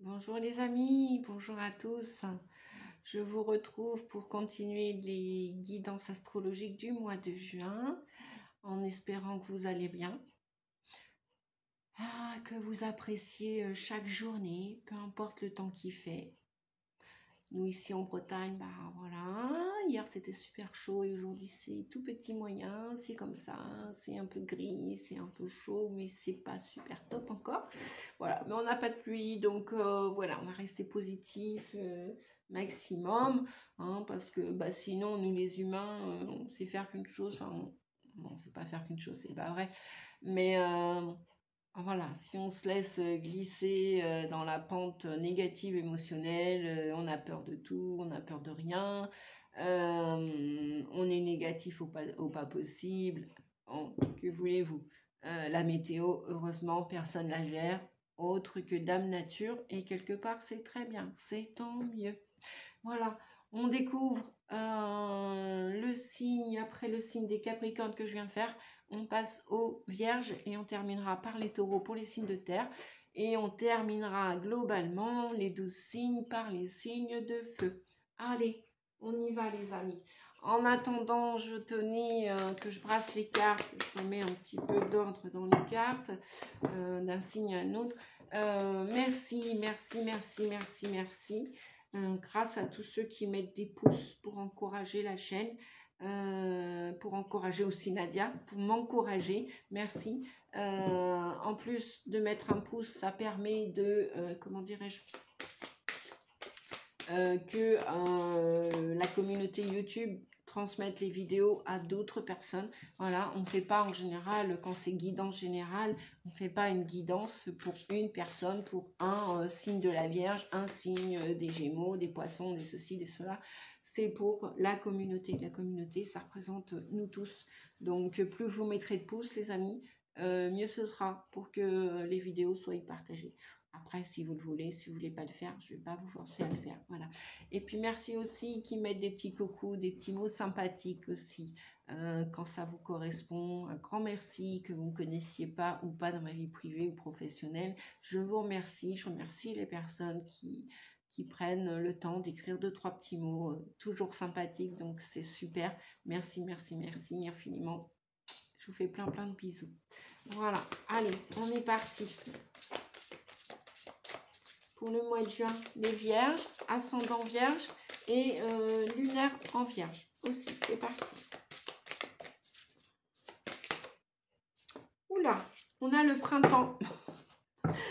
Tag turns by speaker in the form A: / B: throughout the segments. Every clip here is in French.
A: Bonjour les amis, bonjour à tous. Je vous retrouve pour continuer les guidances astrologiques du mois de juin, en espérant que vous allez bien, que vous appréciez chaque journée, peu importe le temps qu'il fait. Nous ici en Bretagne, voilà, hier c'était super chaud et aujourd'hui c'est tout petit moyen, c'est comme ça, c'est un peu gris, c'est un peu chaud, mais c'est pas super top encore. Voilà, mais on n'a pas de pluie, donc voilà, on va rester positif maximum, hein, parce que sinon nous les humains, on sait faire qu'une chose, enfin, on sait pas faire qu'une chose, c'est pas vrai, mais voilà, si on se laisse glisser dans la pente négative émotionnelle, on a peur de tout, on a peur de rien, on est négatif au pas possible. Que voulez-vous? La météo, heureusement, personne la gère, autre que Dame Nature, et quelque part, c'est très bien, c'est tant mieux. Voilà, on découvre le signe, après le signe des Capricornes que je viens de faire, on passe aux Vierges et on terminera par les Taureaux pour les signes de terre. Et on terminera globalement les 12 signes par les signes de feu. Allez, on y va les amis. En attendant, je tenais que je brasse les cartes, je remets un petit peu d'ordre dans les cartes, d'un signe à un autre. Merci, merci, merci, merci, merci. Grâce à tous ceux qui mettent des pouces pour encourager la chaîne, pour encourager aussi Nadia, pour m'encourager, merci. En plus de mettre un pouce, ça permet de, comment dirais-je, que la communauté YouTube transmette les vidéos à d'autres personnes. Voilà, on ne fait pas en général, quand c'est guidance générale, on ne fait pas une guidance pour une personne, pour un signe de la Vierge, un signe des Gémeaux, des Poissons, des ceci, des cela. C'est pour la communauté. La communauté, ça représente nous tous. Donc, plus vous mettrez de pouces, les amis, mieux ce sera pour que les vidéos soient partagées. Après, si vous le voulez, si vous ne voulez pas le faire, je ne vais pas vous forcer à le faire. Voilà. Et puis, merci aussi qui mettent des petits coucous, des petits mots sympathiques aussi, quand ça vous correspond. Un grand merci que vous ne connaissiez pas ou pas dans ma vie privée ou professionnelle. Je vous remercie. Je remercie les personnes qui prennent le temps d'écrire 2-3 petits mots, toujours sympathiques. Donc, c'est super. Merci, merci, merci infiniment. Je vous fais plein, plein de bisous. Voilà. Allez, on est parti. Pour le mois de juin, les Vierges, ascendant Vierge et lunaire en Vierge aussi. C'est parti. Oula, on a le printemps.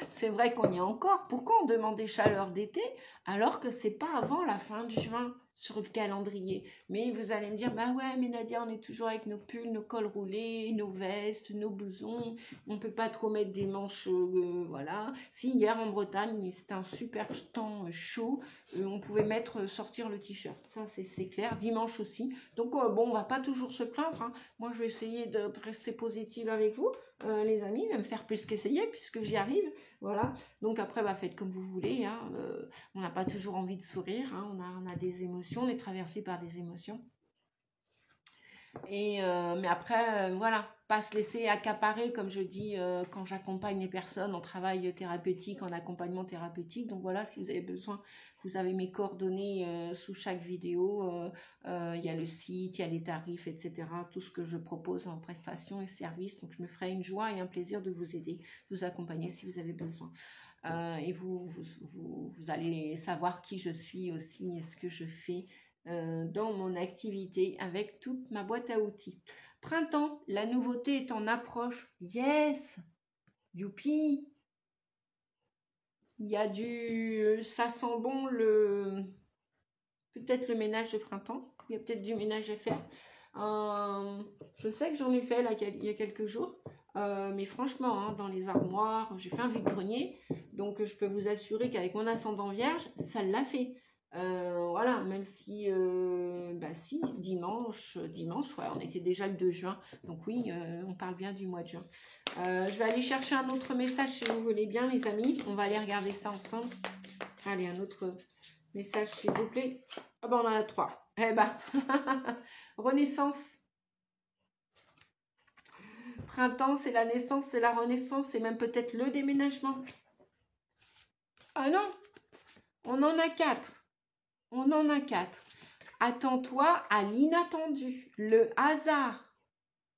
A: C'est vrai qu'on y est encore. Pourquoi on demande des chaleurs d'été alors que c'est pas avant la fin de juin sur le calendrier? Mais vous allez me dire, bah ouais, mais Nadia, on est toujours avec nos pulls, nos cols roulés, nos vestes, nos blousons. On peut pas trop mettre des manches, voilà. Si hier en Bretagne, c'était un super temps chaud, on pouvait sortir le t-shirt. Ça, c'est clair. Dimanche aussi. Donc bon, on va pas toujours se plaindre, hein. Moi, je vais essayer de rester positive avec vous, les amis, même faire plus qu'essayer puisque j'y arrive. Voilà, donc après, faites comme vous voulez, hein. On n'a pas toujours envie de sourire, hein. On a des émotions, on est traversé par des émotions. Et mais après, voilà, pas se laisser accaparer, comme je dis, quand j'accompagne les personnes en travail thérapeutique, en accompagnement thérapeutique. Donc voilà, si vous avez besoin, vous avez mes coordonnées sous chaque vidéo. Il y a le site, il y a les tarifs, etc. Tout ce que je propose en prestations et services. Donc je me ferai une joie et un plaisir de vous aider, de vous accompagner si vous avez besoin. Et vous allez savoir qui je suis aussi et ce que je fais dans mon activité avec toute ma boîte à outils. Printemps, la nouveauté est en approche. Yes! Youpi! Il y a ça sent bon peut-être le ménage de printemps. Il y a peut-être du ménage à faire. Je sais que j'en ai fait là, il y a quelques jours. Mais franchement, hein, dans les armoires, j'ai fait un vide-grenier. Donc, je peux vous assurer qu'avec mon ascendant vierge, ça l'a fait. Voilà, même si, si, dimanche, ouais, on était déjà le 2 juin. Donc oui, on parle bien du mois de juin. Je vais aller chercher un autre message si vous voulez bien, les amis. On va aller regarder ça ensemble. Allez, un autre message, s'il vous plaît. Ah on en a 3. Eh ben, renaissance. Printemps, c'est la naissance, c'est la renaissance, c'est même peut-être le déménagement. Ah non, on en a 4. On en a 4. Attends-toi à l'inattendu, le hasard.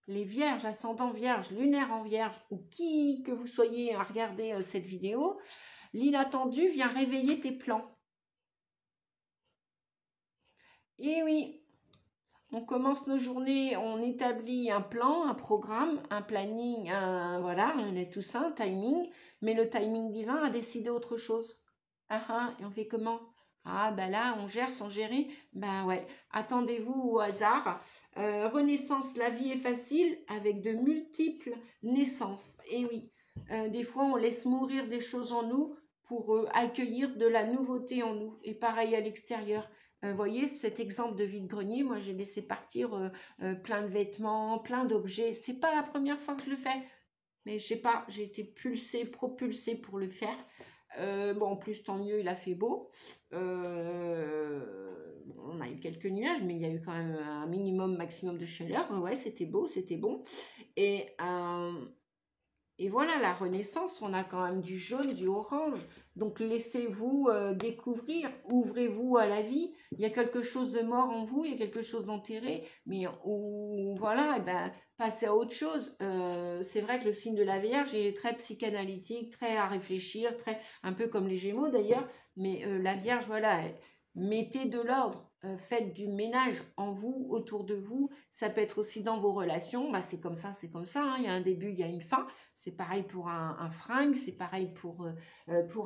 A: Les vierges, ascendant vierge, lunaire en vierge, ou qui que vous soyez à regarder cette vidéo, l'inattendu vient réveiller tes plans. Et oui, on commence nos journées, on établit un plan, un programme, un planning, voilà, on est tout ça, un timing, mais le timing divin a décidé autre chose. Ah ah, et on fait comment? Ah bah là, on gère sans gérer. Bah ouais, attendez-vous au hasard. Renaissance, la vie est facile avec de multiples naissances. Et oui, des fois on laisse mourir des choses en nous pour accueillir de la nouveauté en nous. Et pareil à l'extérieur. Voyez cet exemple de vide-grenier, moi j'ai laissé partir plein de vêtements, plein d'objets. C'est pas la première fois que je le fais, mais je sais pas, j'ai été propulsée pour le faire. Bon, en plus, tant mieux, il a fait beau. Bon, on a eu quelques nuages, mais il y a eu quand même un minimum, maximum de chaleur. Ouais, c'était beau, c'était bon. Et voilà, la Renaissance, on a quand même du jaune, du orange. Donc, laissez-vous découvrir, ouvrez-vous à la vie. Il y a quelque chose de mort en vous, il y a quelque chose d'enterré. Mais voilà, et ben, passez à autre chose. C'est vrai que le signe de la Vierge est très psychanalytique, très à réfléchir, très un peu comme les Gémeaux d'ailleurs. Mais la Vierge, voilà, mettez de l'ordre. Faites du ménage en vous, autour de vous. Ça peut être aussi dans vos relations. Bah, c'est comme ça, hein. Il y a un début, il y a une fin. C'est pareil pour un fringue, c'est pareil pour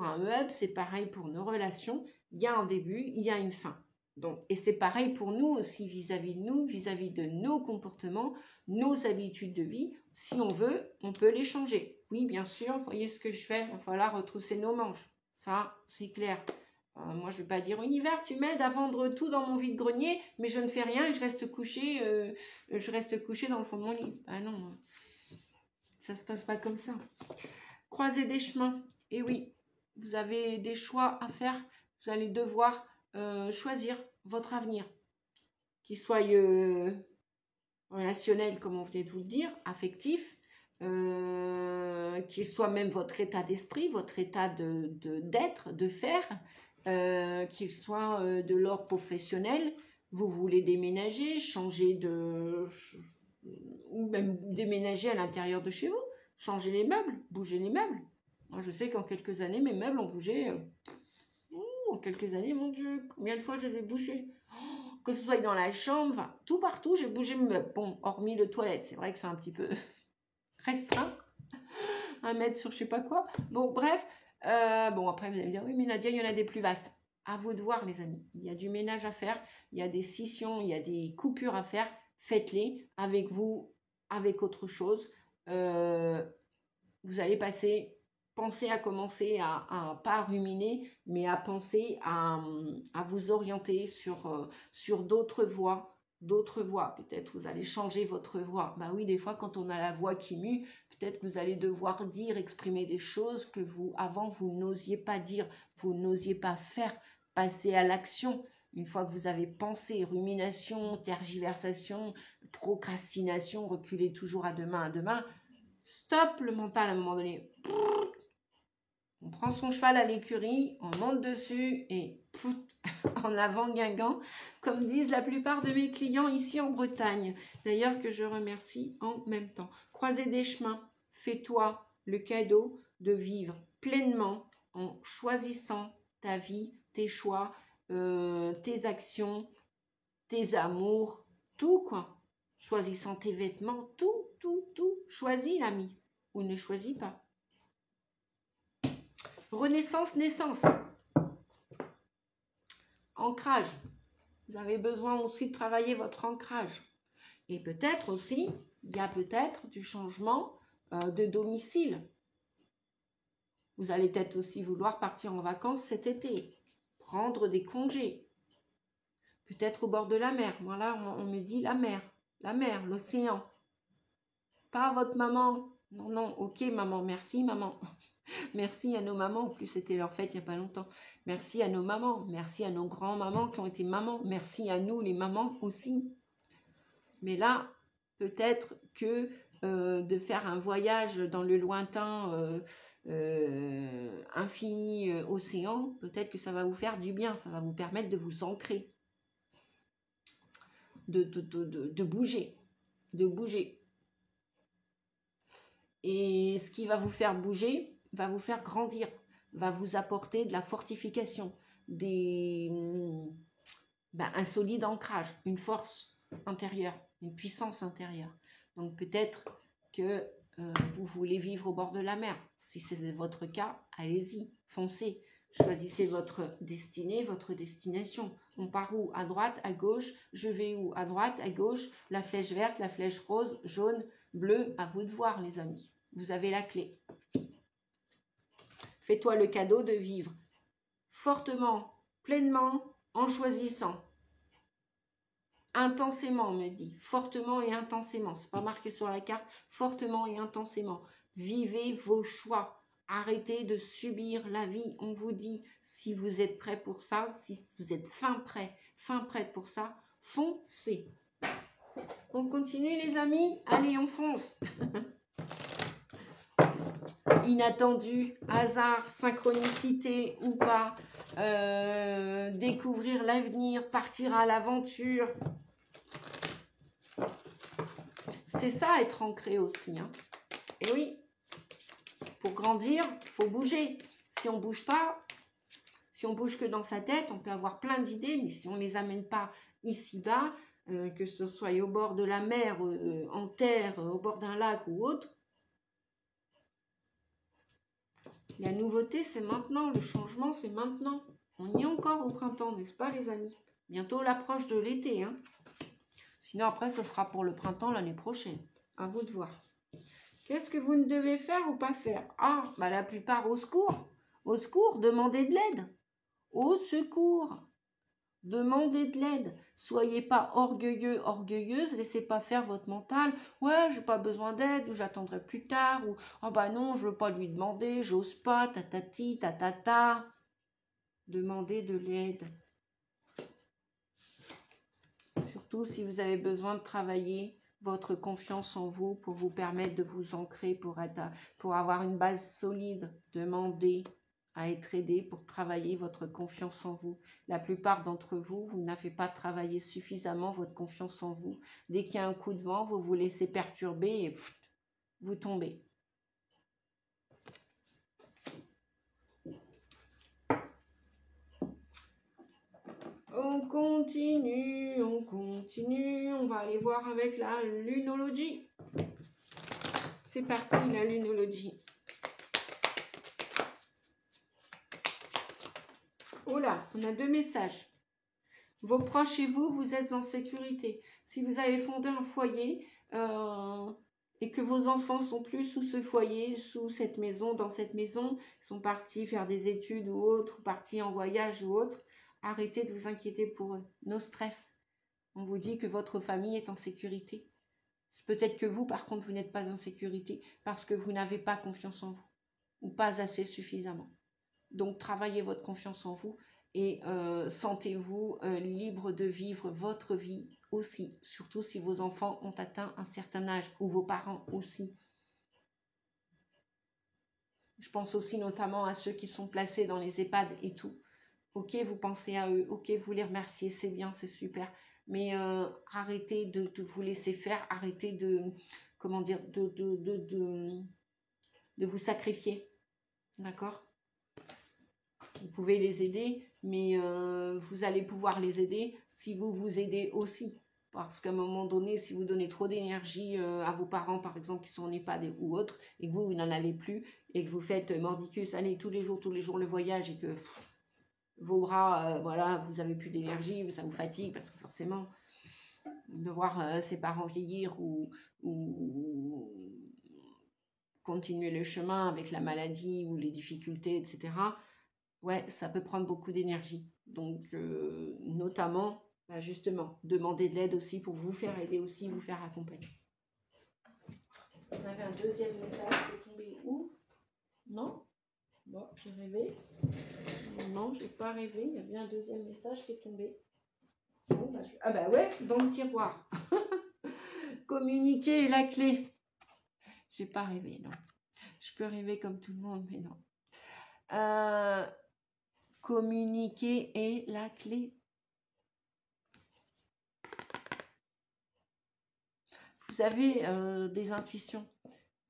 A: un meuble, c'est pareil pour nos relations. Il y a un début, il y a une fin. Donc, et c'est pareil pour nous aussi vis-à-vis de nous, vis-à-vis de nos comportements, nos habitudes de vie. Si on veut, on peut les changer. Oui, bien sûr, vous voyez ce que je fais, il va falloir retrousser nos manches. Ça, c'est clair. Moi, je ne vais pas dire univers, tu m'aides à vendre tout dans mon vide-grenier, mais je ne fais rien et je reste couché dans le fond de mon lit. Ah non, ça ne se passe pas comme ça. Croiser des chemins. Et oui, vous avez des choix à faire. Vous allez devoir choisir votre avenir. Qu'il soit relationnel, comme on venait de vous le dire, affectif, qu'il soit même votre état d'esprit, votre état d'être, de faire, qu'il soit de l'ordre professionnel. Vous voulez déménager, ou même déménager à l'intérieur de chez vous, changer les meubles, bouger les meubles. Moi, je sais qu'en quelques années, mes meubles ont bougé. En quelques années, mon Dieu, combien de fois j'avais bougé? Que ce soit dans la chambre, enfin, tout partout, j'ai bougé mes meubles. Bon, hormis le toilette, c'est vrai que c'est un petit peu restreint, 1 mètre sur je sais pas quoi. Bon, bref. Bon, après, vous allez me dire, oui, mais Nadia, il y en a des plus vastes. À vous de voir, les amis. Il y a du ménage à faire, il y a des scissions, il y a des coupures à faire. Faites-les avec vous, avec autre chose. Vous allez penser à commencer à pas ruminer, mais à penser à vous orienter sur d'autres voies. Peut-être vous allez changer votre voix. Ben oui, des fois, quand on a la voix qui mue, peut-être que vous allez devoir exprimer des choses que avant, vous n'osiez pas dire, vous n'osiez pas faire, passer à l'action. Une fois que vous avez pensé, rumination, tergiversation, procrastination, reculer toujours à demain, stop le mental à un moment donné. On prend son cheval à l'écurie, on monte dessus et en avant Guingamp, comme disent la plupart de mes clients ici en Bretagne. D'ailleurs que je remercie en même temps. Croiser des chemins, fais-toi le cadeau de vivre pleinement en choisissant ta vie, tes choix, tes actions, tes amours, tout quoi. Choisissant tes vêtements, tout. Choisis l'ami ou ne choisis pas. Renaissance, naissance. Ancrage. Vous avez besoin aussi de travailler votre ancrage. Et peut-être aussi, il y a peut-être du changement de domicile. Vous allez peut-être aussi vouloir partir en vacances cet été. Prendre des congés. Peut-être au bord de la mer. Voilà, on me dit la mer, l'océan. Pas votre maman. Non, ok maman, merci maman. Merci à nos mamans, en plus c'était leur fête il n'y a pas longtemps. Merci à nos mamans, merci à nos grands-mamans qui ont été mamans, merci à nous les mamans aussi. Mais là, peut-être que de faire un voyage dans le lointain infini océan, peut-être que ça va vous faire du bien, ça va vous permettre de vous ancrer, de bouger, de bouger. Et ce qui va vous faire bouger, va vous faire grandir, va vous apporter de la fortification, un solide ancrage, une force intérieure, une puissance intérieure. Donc peut-être que vous voulez vivre au bord de la mer. Si c'est votre cas, allez-y, foncez. Choisissez votre destinée, votre destination. On part où? À droite, à gauche? Je vais où? À droite, à gauche? La flèche verte, la flèche rose, jaune, bleue? À vous de voir, les amis. Vous avez la clé. Fais-toi le cadeau de vivre fortement, pleinement, en choisissant. Intensément, on me dit. Fortement et intensément. C'est pas marqué sur la carte. Fortement et intensément. Vivez vos choix. Arrêtez de subir la vie. On vous dit, si vous êtes prêt pour ça, si vous êtes fin prête pour ça, foncez. On continue, les amis? Allez, on fonce. Inattendu, hasard, synchronicité ou pas, découvrir l'avenir, partir à l'aventure. C'est ça, être ancré aussi. Hein. Et oui, pour grandir, il faut bouger. Si on ne bouge pas, si on bouge que dans sa tête, on peut avoir plein d'idées, mais si on ne les amène pas ici-bas, que ce soit au bord de la mer, en terre, au bord d'un lac ou autre, la nouveauté, c'est maintenant. Le changement, c'est maintenant. On y est encore au printemps, n'est-ce pas, les amis? Bientôt l'approche de l'été. Hein. Sinon, après, ce sera pour le printemps l'année prochaine. À vous de voir. Qu'est-ce que vous ne devez faire ou pas faire? Ah, bah la plupart, au secours. Au secours, demandez de l'aide. Au secours. Demandez de l'aide. Soyez pas orgueilleux, orgueilleuse. Laissez pas faire votre mental. Ouais, j'ai pas besoin d'aide, ou j'attendrai plus tard, ou oh bah non, je veux pas lui demander, j'ose pas, tatati, tatata. Demandez de l'aide. Surtout si vous avez besoin de travailler votre confiance en vous pour vous permettre de vous ancrer, pour avoir une base solide. Demandez à être aidé pour travailler votre confiance en vous. La plupart d'entre vous, vous n'avez pas travaillé suffisamment votre confiance en vous. Dès qu'il y a un coup de vent, vous vous laissez perturber et vous tombez. On continue, on va aller voir avec la lunologie. C'est parti, la lunologie. Oh là, on a 2 messages. Vos proches et vous, vous êtes en sécurité. Si vous avez fondé un foyer et que vos enfants sont plus sous ce foyer, sous cette maison, dans cette maison, sont partis faire des études ou autre, partis en voyage ou autre, arrêtez de vous inquiéter pour eux. No stress. On vous dit que votre famille est en sécurité. Peut-être que vous, par contre, vous n'êtes pas en sécurité parce que vous n'avez pas confiance en vous ou pas assez suffisamment. Donc, travaillez votre confiance en vous et sentez-vous libre de vivre votre vie aussi, surtout si vos enfants ont atteint un certain âge ou vos parents aussi. Je pense aussi notamment à ceux qui sont placés dans les EHPAD et tout. Ok, vous pensez à eux, ok, vous les remerciez, c'est bien, c'est super. Mais arrêtez de vous laisser faire, arrêtez de, comment dire, de vous sacrifier. D'accord? Vous pouvez les aider, mais vous allez pouvoir les aider si vous vous aidez aussi. Parce qu'à un moment donné, si vous donnez trop d'énergie à vos parents, par exemple, qui sont en EHPAD ou autres, et que vous n'en avez plus, et que vous faites mordicus, allez, tous les jours le voyage, et que vos bras, voilà, vous n'avez plus d'énergie, ça vous fatigue, parce que forcément, de voir ses parents vieillir ou continuer le chemin avec la maladie ou les difficultés, etc., ouais, ça peut prendre beaucoup d'énergie. Donc, notamment, bah justement, demander de l'aide aussi pour vous faire aider aussi, vous faire accompagner. On avait un deuxième message qui est tombé où? Non? Bon, j'ai rêvé. Non, j'ai pas rêvé. Il y a bien un deuxième message qui est tombé. Bon, bah, ah bah ouais, dans le tiroir. Communiquer est la clé. J'ai pas rêvé, non. Je peux rêver comme tout le monde, mais non. Communiquer est la clé. Vous avez des intuitions.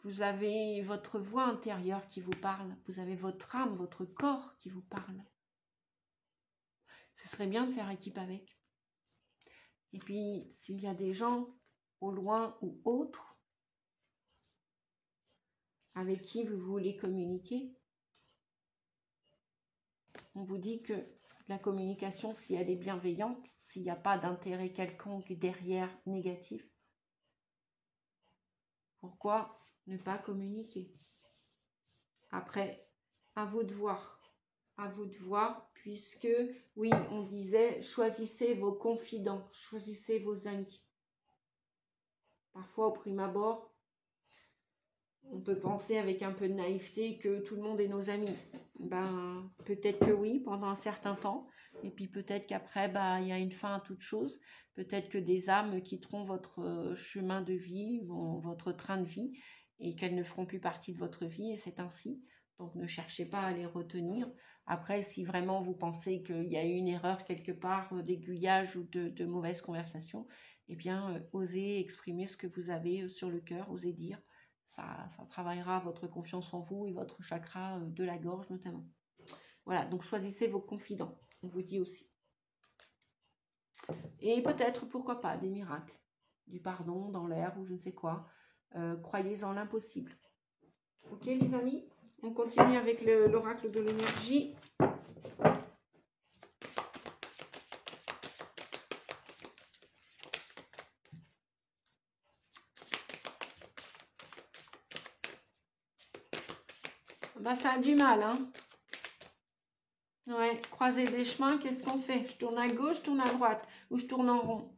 A: Vous avez votre voix intérieure qui vous parle. Vous avez votre âme, votre corps qui vous parle. Ce serait bien de faire équipe avec. Et puis, s'il y a des gens, au loin ou autres, avec qui vous voulez communiquer, on vous dit que la communication, si elle est bienveillante, s'il n'y a pas d'intérêt quelconque derrière négatif, pourquoi ne pas communiquer? Après, à vous de voir. À vous de voir, puisque, oui, on disait, choisissez vos confidents, choisissez vos amis. Parfois, au prime abord, on peut penser avec un peu de naïveté que tout le monde est nos amis. Ben, peut-être que oui, pendant un certain temps. Et puis peut-être qu'après, il y a une fin à toute chose. Peut-être que des âmes quitteront votre chemin de vie, votre train de vie, et qu'elles ne feront plus partie de votre vie, et c'est ainsi. Donc ne cherchez pas à les retenir. Après, si vraiment vous pensez qu'il y a eu une erreur quelque part, d'aiguillage ou de mauvaise conversation, eh bien, osez exprimer ce que vous avez sur le cœur, osez dire. Ça travaillera votre confiance en vous et votre chakra de la gorge notamment. Voilà, donc choisissez vos confidents, on vous dit aussi. Et peut-être, pourquoi pas, des miracles, du pardon dans l'air ou je ne sais quoi. Croyez en l'impossible. Ok les amis, on continue avec l'oracle de l'énergie. Ça a du mal, hein. Ouais, croiser des chemins, qu'est-ce qu'on fait? Je tourne à gauche, je tourne à droite, ou je tourne en rond.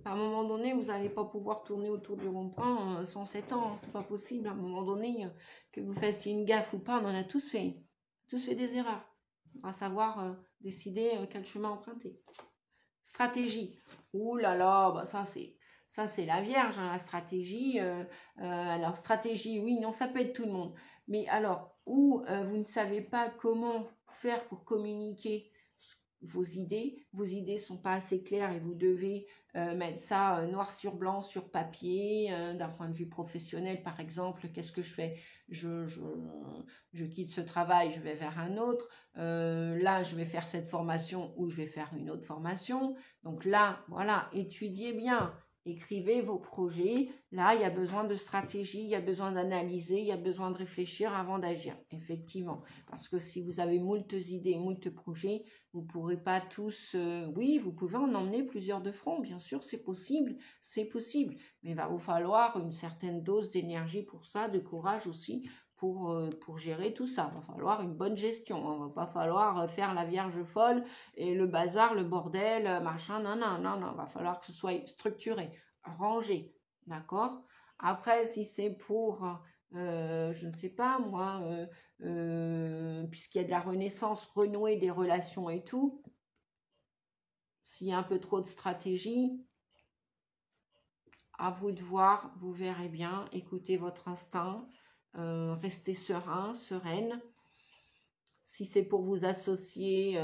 A: À un moment donné, vous n'allez pas pouvoir tourner autour du rond-point sans 7 ans, hein, c'est pas possible. À un moment donné, que vous fassiez une gaffe ou pas, on en a tous fait des erreurs. On va savoir décider quel chemin emprunter. Stratégie. Ouh là là, ça c'est la Vierge, hein, la stratégie. Alors stratégie, oui, non, ça peut être tout le monde. Mais alors, où vous ne savez pas comment faire pour communiquer vos idées sont pas assez claires et vous devez mettre ça noir sur blanc sur papier, d'un point de vue professionnel par exemple, qu'est-ce que je fais? Je quitte ce travail, je vais vers un autre, là je vais faire cette formation ou je vais faire une autre formation, donc là voilà, étudiez bien, écrivez vos projets. Là, il y a besoin de stratégie, il y a besoin d'analyser, il y a besoin de réfléchir avant d'agir, effectivement. Parce que si vous avez moultes idées, moultes projets, vous ne pourrez pas tous... oui, vous pouvez en emmener plusieurs de front, bien sûr, c'est possible. Mais il va vous falloir une certaine dose d'énergie pour ça, de courage aussi, pour gérer tout ça. Il va falloir une bonne gestion. Il ne va pas falloir faire la vierge folle et le bazar, le bordel, machin, non. Il va falloir que ce soit structuré, rangé, d'accord? Après, si c'est pour, je ne sais pas moi, puisqu'il y a de la renaissance, renouer des relations et tout, s'il y a un peu trop de stratégie, à vous de voir, vous verrez bien, écoutez votre instinct, restez serein, sereine. Si c'est pour vous associer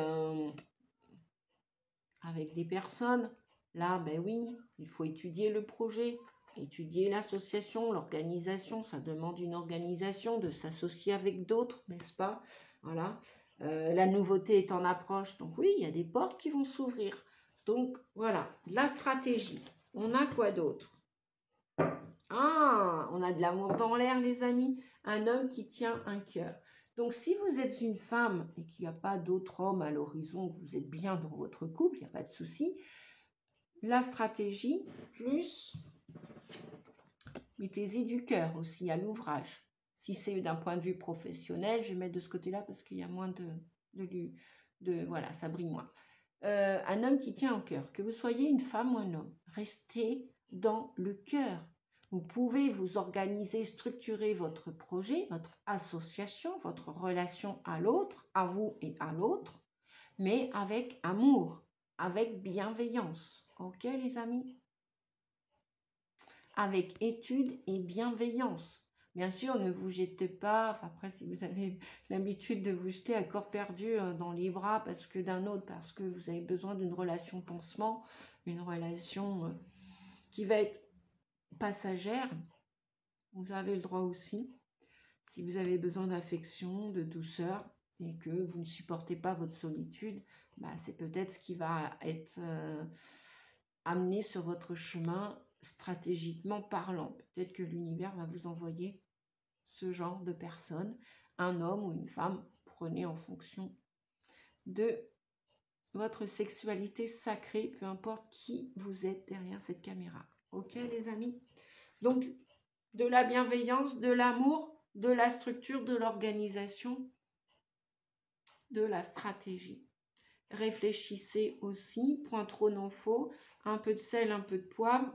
A: avec des personnes, là, ben oui, il faut étudier le projet, étudier l'association, l'organisation. Ça demande une organisation de s'associer avec d'autres, n'est-ce pas? Voilà. La nouveauté est en approche, donc oui, il y a des portes qui vont s'ouvrir. Donc voilà, la stratégie. On a quoi d'autre? Ah, on a de l'amour dans l'air, les amis. Un homme qui tient un cœur. Donc, si vous êtes une femme et qu'il n'y a pas d'autre homme à l'horizon, que vous êtes bien dans votre couple, il n'y a pas de souci. La stratégie, plus mettez-y du cœur aussi à l'ouvrage. Si c'est d'un point de vue professionnel, je vais mettre de ce côté-là parce qu'il y a moins voilà, ça brille moins. Un homme qui tient au cœur, que vous soyez une femme ou un homme, restez dans le cœur. Vous pouvez vous organiser, structurer votre projet, votre association, votre relation à l'autre, à vous et à l'autre, mais avec amour, avec bienveillance. Ok les amis? Avec étude et bienveillance. Bien sûr, ne vous jetez pas, enfin, après si vous avez l'habitude de vous jeter à corps perdu dans les bras parce que d'un autre, parce que vous avez besoin d'une relation pansement, une relation qui va être passagère, vous avez le droit aussi. Si vous avez besoin d'affection, de douceur et que vous ne supportez pas votre solitude, bah, c'est peut-être ce qui va être amené sur votre chemin stratégiquement parlant. Peut-être que l'univers va vous envoyer ce genre de personne, un homme ou une femme, prenez en fonction de votre sexualité sacrée, peu importe qui vous êtes derrière cette caméra. Ok les amis? Donc, de la bienveillance, de l'amour, de la structure, de l'organisation, de la stratégie. Réfléchissez aussi, point trop n'en faut, un peu de sel, un peu de poivre,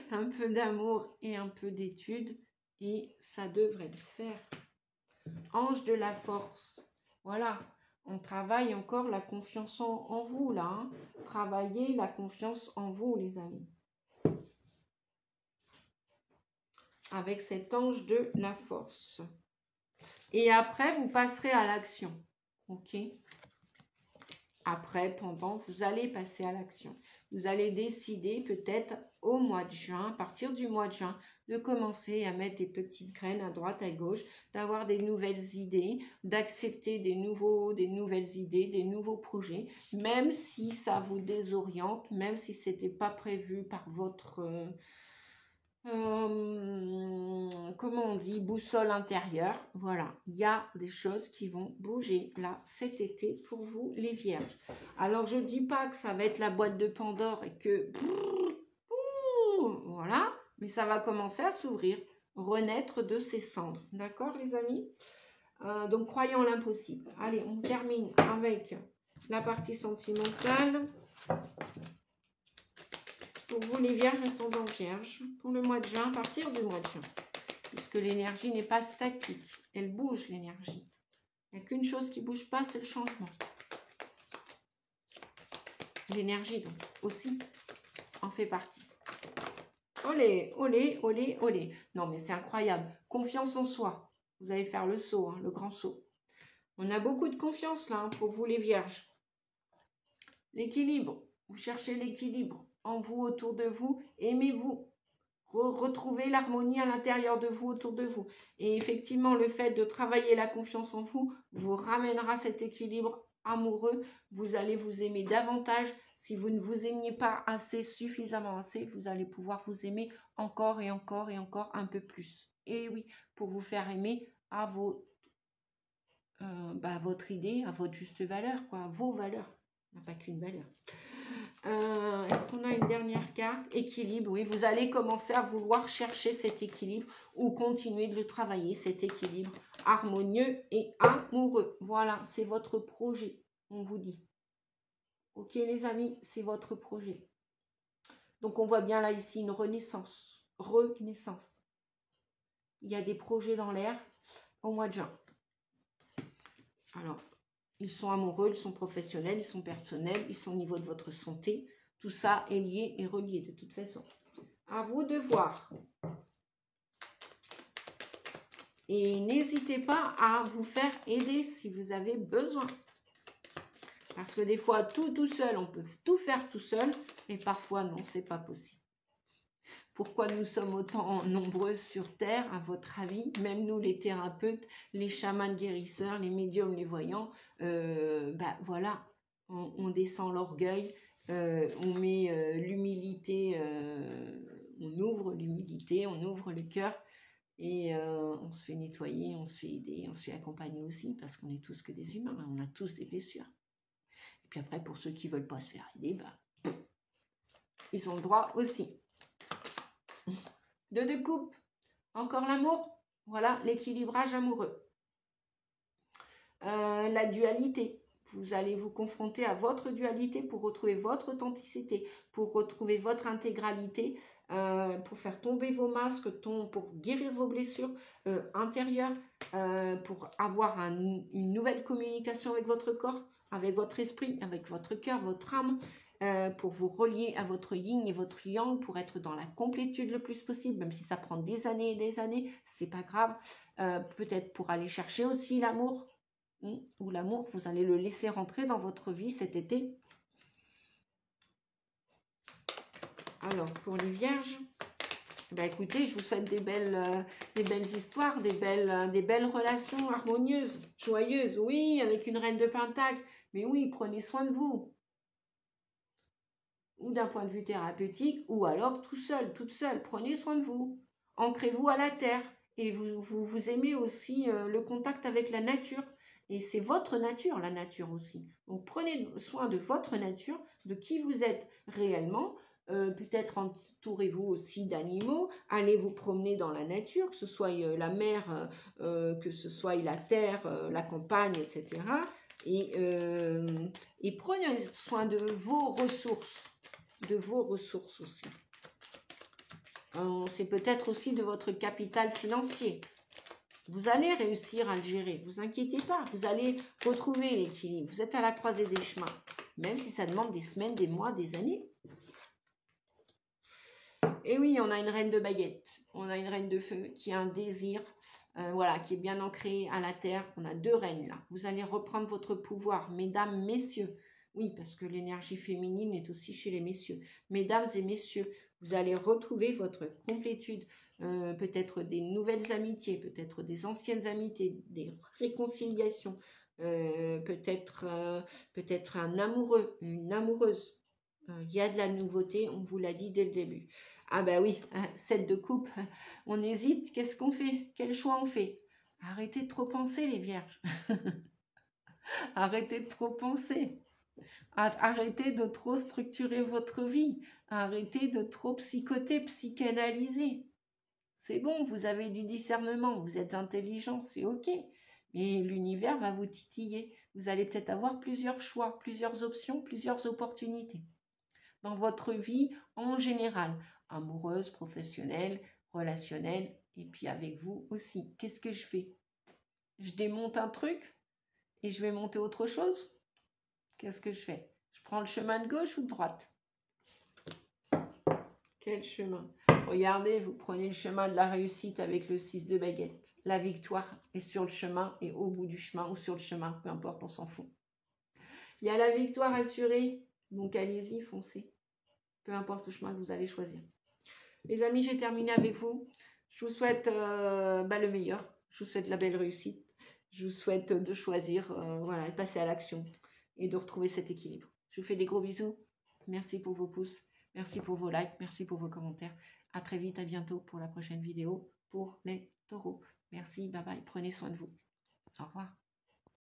A: un peu d'amour et un peu d'étude, et ça devrait le faire. Ange de la force, voilà, on travaille encore la confiance en vous là, hein. Travaillez la confiance en vous les amis. Avec cet ange de la force. Et après, vous passerez à l'action. Ok? Après, pendant, vous allez passer à l'action. Vous allez décider peut-être au mois de juin, à partir du mois de juin, de commencer à mettre des petites graines à droite, à gauche, d'avoir des nouvelles idées, d'accepter des nouvelles idées, des nouveaux projets, même si ça vous désoriente, même si ce n'était pas prévu par votre... comment on dit, boussole intérieure. Voilà, il y a des choses qui vont bouger là cet été pour vous les vierges. Alors je ne dis pas que ça va être la boîte de Pandore et que voilà, mais ça va commencer à s'ouvrir, renaître de ses cendres. D'accord les amis? Donc croyez en l'impossible. Allez, on termine avec la partie sentimentale. Pour vous, les vierges, ascendant vierge, pour le mois de juin, à partir du mois de juin. Puisque l'énergie n'est pas statique. Elle bouge, l'énergie. Il n'y a qu'une chose qui ne bouge pas, c'est le changement. L'énergie, donc, aussi, en fait partie. Olé, olé, olé, olé. Non, mais c'est incroyable. Confiance en soi. Vous allez faire le saut, hein, le grand saut. On a beaucoup de confiance, là, hein, pour vous, les vierges. L'équilibre. Vous cherchez l'équilibre en vous, autour de vous. Aimez-vous. Retrouvez l'harmonie à l'intérieur de vous, autour de vous. Et effectivement, le fait de travailler la confiance en vous vous ramènera cet équilibre amoureux. Vous allez vous aimer davantage. Si vous ne vous aimiez pas assez, suffisamment assez, vous allez pouvoir vous aimer encore et encore et encore un peu plus. Et oui, pour vous faire aimer à votre idée, à votre juste valeur, quoi, à vos valeurs. Il n'y a pas qu'une valeur. Est-ce qu'on a une dernière carte? Équilibre, oui, vous allez commencer à vouloir chercher cet équilibre ou continuer de le travailler, cet équilibre harmonieux et amoureux. Voilà, c'est votre projet, on vous dit. Ok les amis, c'est votre projet. Donc on voit bien là ici une renaissance. Renaissance. Il y a des projets dans l'air au mois de juin. Alors, ils sont amoureux, ils sont professionnels, ils sont personnels, ils sont au niveau de votre santé. Tout ça est lié et relié de toute façon. À vous de voir. Et n'hésitez pas à vous faire aider si vous avez besoin. Parce que des fois, tout seul, on peut tout faire tout seul. Et parfois, non, c'est pas possible. Pourquoi nous sommes autant nombreux sur Terre, à votre avis? Même nous, les thérapeutes, les chamans guérisseurs, les médiums, les voyants, voilà, on descend l'orgueil, on met l'humilité, on ouvre l'humilité, on ouvre le cœur et on se fait nettoyer, on se fait aider, on se fait accompagner aussi parce qu'on est tous que des humains, hein, on a tous des blessures. Et puis après, pour ceux qui ne veulent pas se faire aider, ils ont le droit aussi. Deux de coupe, encore l'amour, voilà l'équilibrage amoureux. La dualité, vous allez vous confronter à votre dualité pour retrouver votre authenticité, pour retrouver votre intégralité, pour faire tomber vos masques, pour guérir vos blessures intérieures, pour avoir une nouvelle communication avec votre corps, avec votre esprit, avec votre cœur, votre âme. pour vous relier à votre yin et votre yang, pour être dans la complétude le plus possible, même si ça prend des années et des années, c'est pas grave. Peut-être pour aller chercher aussi l'amour, ou l'amour, vous allez le laisser rentrer dans votre vie cet été. Alors, pour les vierges, ben écoutez, je vous souhaite des belles histoires, des belles relations harmonieuses, joyeuses, oui, avec une reine de Pentacle. Mais oui, prenez soin de vous. Ou d'un point de vue thérapeutique, ou alors tout seul, toute seule, prenez soin de vous. Ancrez-vous à la terre. Et vous aimez aussi le contact avec la nature. Et c'est votre nature, la nature aussi. Donc prenez soin de votre nature, de qui vous êtes réellement. Peut-être entourez-vous aussi d'animaux. Allez vous promener dans la nature, que ce soit la mer, que ce soit la terre, la campagne, etc. Et prenez soin de vos ressources. Aussi. C'est peut-être aussi de votre capital financier. Vous allez réussir à le gérer, vous inquiétez pas, vous allez retrouver l'équilibre. Vous êtes à la croisée des chemins, même si ça demande des semaines, des mois, des années. Et oui, on a une reine de baguette, on a une reine de feu qui a un désir, voilà, qui est bien ancré à la terre. On a 2 reines là. Vous allez reprendre votre pouvoir, mesdames, messieurs. Oui, parce que l'énergie féminine est aussi chez les messieurs. Mesdames et messieurs, vous allez retrouver votre complétude. Peut-être des nouvelles amitiés, peut-être des anciennes amitiés, des réconciliations, peut-être un amoureux, une amoureuse. Il y a de la nouveauté, on vous l'a dit dès le début. Ah bah oui, 7 de coupe, on hésite, qu'est-ce qu'on fait? Quel choix on fait? Arrêtez de trop penser les vierges. Arrêtez de trop penser. Arrêtez de trop structurer votre vie. Arrêtez de trop psychoter, psychanalyser. C'est bon, vous avez du discernement, vous êtes intelligent, c'est ok. Mais l'univers va vous titiller. Vous allez peut-être avoir plusieurs choix, plusieurs options, plusieurs opportunités dans votre vie en général, amoureuse, professionnelle, relationnelle, et puis avec vous aussi. Qu'est-ce que je fais? Je démonte un truc et je vais monter autre chose? Qu'est-ce que je fais? Je prends le chemin de gauche ou de droite? Quel chemin? Regardez, vous prenez le chemin de la réussite avec le 6 de baguette. La victoire est sur le chemin et au bout du chemin ou sur le chemin, peu importe, on s'en fout. Il y a la victoire assurée, donc allez-y, foncez. Peu importe le chemin que vous allez choisir. Les amis, j'ai terminé avec vous. Je vous souhaite le meilleur. Je vous souhaite la belle réussite. Je vous souhaite de choisir, de passer à l'action et de retrouver cet équilibre. Je vous fais des gros bisous. Merci pour vos pouces. Merci pour vos likes. Merci pour vos commentaires. À très vite, à bientôt pour la prochaine vidéo pour les taureaux. Merci, bye bye. Prenez soin de vous. Au revoir.